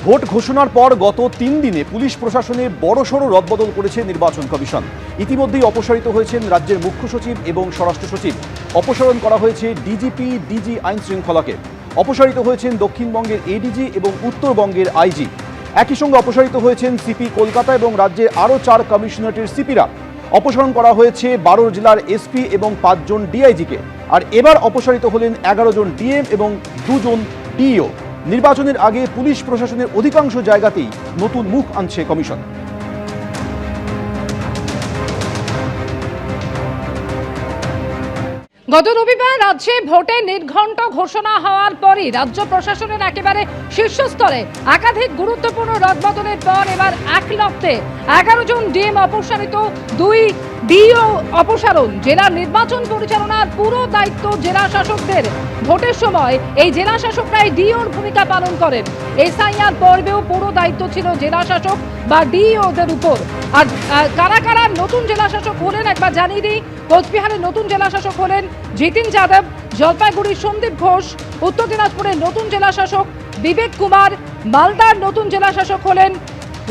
Vote ঘোষণার পর গত 3 দিনে পুলিশ প্রশাসনে বড়সড় রদবদল করেছে নির্বাচন কমিশন। ইতিমধ্যেই অপসারিত হয়েছেন রাজ্যের মুখ্য সচিব এবং স্বরাষ্ট্র সচিব। অপসারণ করা হয়েছে ডিজিপি, ডিজি আইন শৃঙ্খলাকে। অপসারিত হয়েছেন দক্ষিণবঙ্গের এডিজি এবং উত্তরবঙ্গের আইজি। একই সঙ্গে অপসারিত হয়েছেন সিপি কলকাতা এবং রাজ্যের আরও 4 কমিশনারেটের সিপিরা। অপসারণ করা হয়েছে 12 জেলার এসপি এবং 5 জন ডিআইজিকে। আর এবার অপসারিত হলেন 11 জন ডিএম এবং 2 জন ডিইও। নির্বাচনের আগে পুলিশ প্রশাসনের অধিকাংশ জায়গাতেই নতুন মুখ আনছে কমিশন। গত রবিবার রাজ্যে ভোটের নির্ঘণ্ট ঘোষণা হওয়ার পরই রাজ্য প্রশাসনের একেবারে শীর্ষস্তরে একাধিক গুরুত্বপূর্ণ রদবদলের পর এবার এক লক্ষে 11 জন ডিএম অপসারিত, 2 ডিও অপসারণ। জেলার নির্বাচন পরিচালনার পুরো দায়িত্ব জেলা শাসকদের। ভোটের সময় এই জেলা শাসকরাই ডিওর ভূমিকা পালন করেন। এসআইআর পর্বেও পুরো দায়িত্ব ছিল জেলা শাসক বা ডিওদের উপর। আর কারা কারা নতুন জেলা শাসক হলেন একবার জানিয়ে দিই। কোচবিহারের নতুন জেলা শাসক হলেন জিতিন যাদব, জলপাইগুড়ির সন্দীপ ঘোষ, উত্তর দিনাজপুরের নতুন জেলা শাসক বিবেক কুমার, মালদার নতুন জেলা শাসক হলেন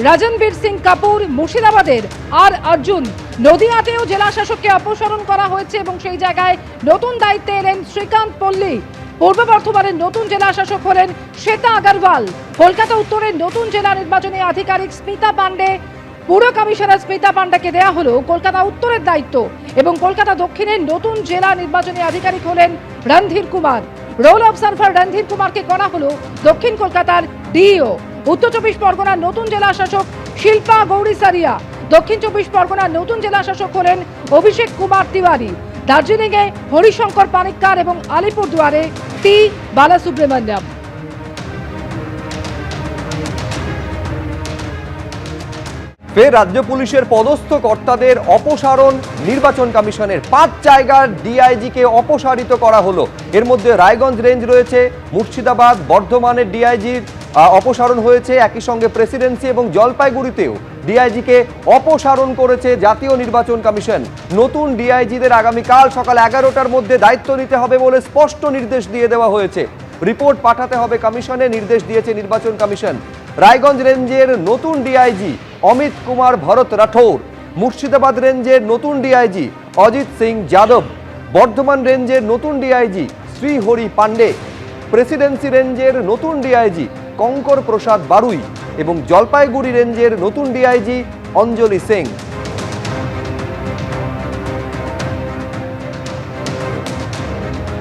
রাজনবীর সিং কাপুর, মুর্শিদাবাদের আর অর্জুন। নদিয়াতেও জেলা শাসককে অপসারণ করা হয়েছে এবং সেই জায়গায় নতুন দায়িত্বে এলেন শ্রীকান্ত পল্লী। পূর্ব বর্ধমানের নতুন জেলা শাসক হলেন শ্বেতা আগরওয়াল। কলকাতা উত্তরের নতুন জেলা নির্বাচনী আধিকারিক স্মিতা পান্ডে, পুরো কমিশনার স্মিতা পান্ডাকে দেয়া হলো কলকাতা উত্তরের দায়িত্ব। এবং কলকাতা দক্ষিণের নতুন জেলা নির্বাচনী আধিকারিক হলেন রণধীর কুমার। রোল অবজারভার রণধীর কুমারকে করা হলো দক্ষিণ কলকাতার ডিইও। উত্তর 24 পরগনার নতুন জেলা শাসক শিল্পা গৌরী সারিয়া। দক্ষিণ 24 পরগনার নতুন জেলা শাসক হলেন অভিষেক কুমার তিওয়ারি। দার্জিলিংয়ে হরিশঙ্কর পানিক্কার এবং আলিপুরদুয়ারে টি বালাসুব্রমণ্যম। ফের রাজ্য পুলিশের পদস্থ কর্তাদের অপসারণ। নির্বাচন কমিশনের 5 জায়গার ডিআইজিকে অপসারিত করা হলো। এর মধ্যে রায়গঞ্জ রেঞ্জ রয়েছে, মুর্শিদাবাদ, বর্ধমানের ডিআইজির অপসারণ হয়েছে। একই সঙ্গে প্রেসিডেন্সি এবং জলপাইগুড়িতেও ডিআইজিকে অপসারণ করেছে জাতীয় নির্বাচন কমিশন। নতুন ডিআইজিদের আগামীকাল সকাল 11টার মধ্যে দায়িত্ব নিতে হবে বলে স্পষ্ট নির্দেশ দিয়ে দেওয়া হয়েছে। রিপোর্ট পাঠাতে হবে কমিশনে, নির্দেশ দিয়েছে নির্বাচন কমিশন। রায়গঞ্জ রেঞ্জের নতুন ডিআইজি অমিত কুমার ভরত রাঠৌর, মুর্শিদাবাদ রেঞ্জের নতুন ডিআইজি অজিত সিং যাদব, বর্ধমান রেঞ্জের নতুন ডিআইজি শ্রীহরি পান্ডে, প্রেসিডেন্সি রেঞ্জের নতুন ডিআইজি কঙ্কর প্রসাদ বারুই এবং জলপাইগুড়ি রেঞ্জের নতুন ডিআইজি অঞ্জলি সিং।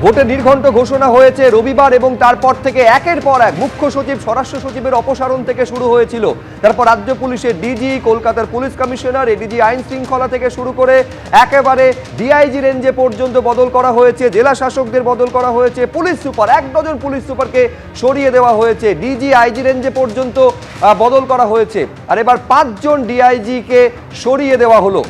ভোটের নির্ঘণ্ট ঘোষণা হয়েছে রবিবার এবং তারপর থেকে একের পর এক মুখ্য সচিব, স্বরাষ্ট্র সচিবের অপসারণ থেকে শুরু হয়েছিল। তারপর রাজ্য পুলিশের ডিজি, কলকাতার পুলিশ কমিশনার, এডিজি আইন শৃঙ্খলা থেকে শুরু করে একেবারে ডিআইজি রেঞ্জে পর্যন্ত বদল করা হয়েছে। জেলা শাসকদের বদল করা হয়েছে। পুলিশ সুপার, 1 ডজন পুলিশ সুপারকে সরিয়ে দেওয়া হয়েছে। ডিজি, আইজি রেঞ্জে পর্যন্ত বদল করা হয়েছে। আর এবার 5 জন ডিআইজিকে সরিয়ে দেওয়া হলো।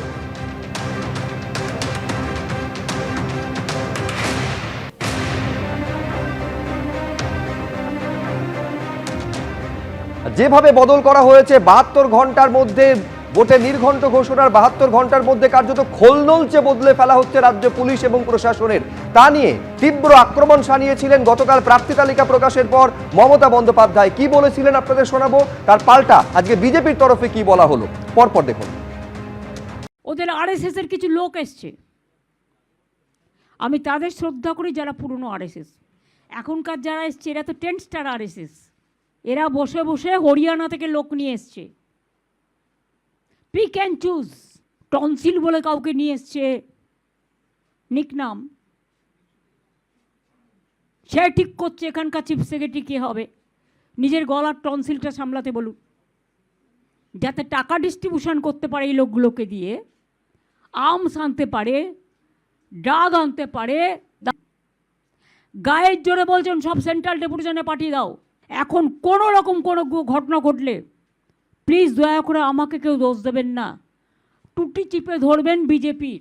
যেভাবে বদল করা হয়েছে 72 ঘন্টার মধ্যে, ভোটের নির্ঘণ্ট ঘোষণার 72 ঘন্টার মধ্যে কার্যত খোলনলচে বদলে ফেলা হচ্ছে রাজ্য পুলিশ এবং প্রশাসনের। তা নিয়ে তীব্র আক্রমণ শানিয়েছিলেন গতকাল প্রার্থী তালিকা প্রকাশের পর মমতা বন্দ্যোপাধ্যায়। কি বলেছিলেন আপনাদের শোনাবো, তার পাল্টা আজকে বিজেপির তরফে কি বলা হলো, পরপর দেখুন। ওদের আরএসএস এর কিছু লোক এসছে, আমি তাদের শ্রদ্ধা করি যারা পুরনো আরএসএস। এখনকার যারা এসছে এরা তো 10 স্টার আরএসএস। এরা বসে বসে হরিয়ানা থেকে লোক নিয়ে এসছে, পিক অ্যান্ড চুজ। টনসিল বলে কাউকে নিয়ে এসছে নিকনাম, সে ঠিক করছে এখানকার চিফ সেক্রেটারি কে হবে। নিজের গলার টনসিলটা সামলাতে বলুন, যাতে টাকা ডিস্ট্রিবিউশন করতে পারে এই লোকগুলোকে দিয়ে, আর্মস আনতে পারে, ড্রাগ আনতে পারে। গায়ের জোরে বলছেন সব সেন্ট্রাল ডেপুটেশনে পাঠিয়ে দাও। এখন কোনো রকম কোনো ঘটনা ঘটলে প্লিজ দয়া করে আমাকে কেউ দোষ দেবেন না। টুটি চিপে ধরবেন বিজেপির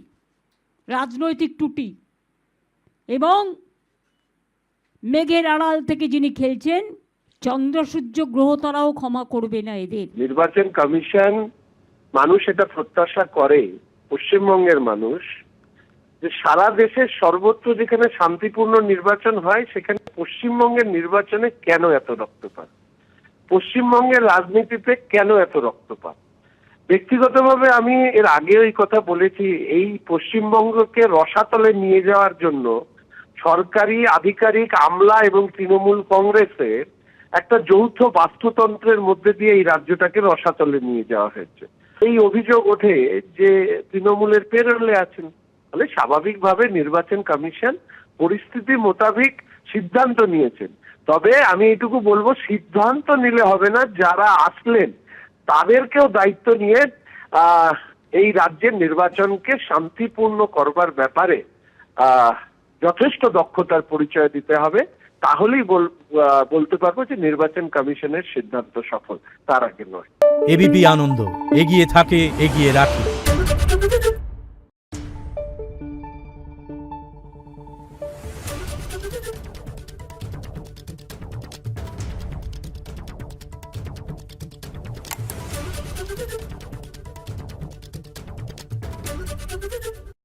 রাজনৈতিক টুটি, এবং মেঘের আড়াল থেকে যিনি খেলছেন চন্দ্র সূর্য গ্রহ তারাও ক্ষমা করবে না এদের। নির্বাচন কমিশন, মানুষ এটা প্রত্যাশা করে, পশ্চিমবঙ্গের মানুষ, যে সারা দেশের সর্বত্র যেখানে শান্তিপূর্ণ নির্বাচন হয় সেখানে পশ্চিমবঙ্গের নির্বাচনে কেন এত রক্তপাত? পশ্চিমবঙ্গের রাজনীতিতে কেন এত রক্তপাত। ব্যক্তিগতভাবে আমি এর আগে এই কথা বলেছি, এই পশ্চিমবঙ্গকে রসাতলে নিয়ে যাওয়ার জন্য সরকারি আধিকারিক, আমলা এবং তৃণমূল কংগ্রেসের একটা যৌথ বাস্তুতন্ত্রের মধ্যে দিয়ে এই রাজ্যটাকে রসাতলে নিয়ে যাওয়া হয়েছে। এই অভিযোগ ওঠে যে তৃণমূলের পেরোলে আছেন, ফলে স্বাভাবিকভাবে নির্বাচন কমিশন পরিস্থিতি মোতাবেক সিদ্ধান্ত নিয়েছেন। তবে আমি এইটুকু বলবো, সিদ্ধান্ত নিলে হবে না, যারা আসলেন তাদেরকেও দায়িত্ব নিয়ে এই রাজ্যের নির্বাচনকে শান্তিপূর্ণ করবার ব্যাপারে যথেষ্ট দক্ষতার পরিচয় দিতে হবে। তাহলেই বলতে পারবো যে নির্বাচন কমিশনের সিদ্ধান্ত সফল, তার আগে নয়। এবিপি আনন্দ, এগিয়ে থাকে, এগিয়ে রাখে। Thank you.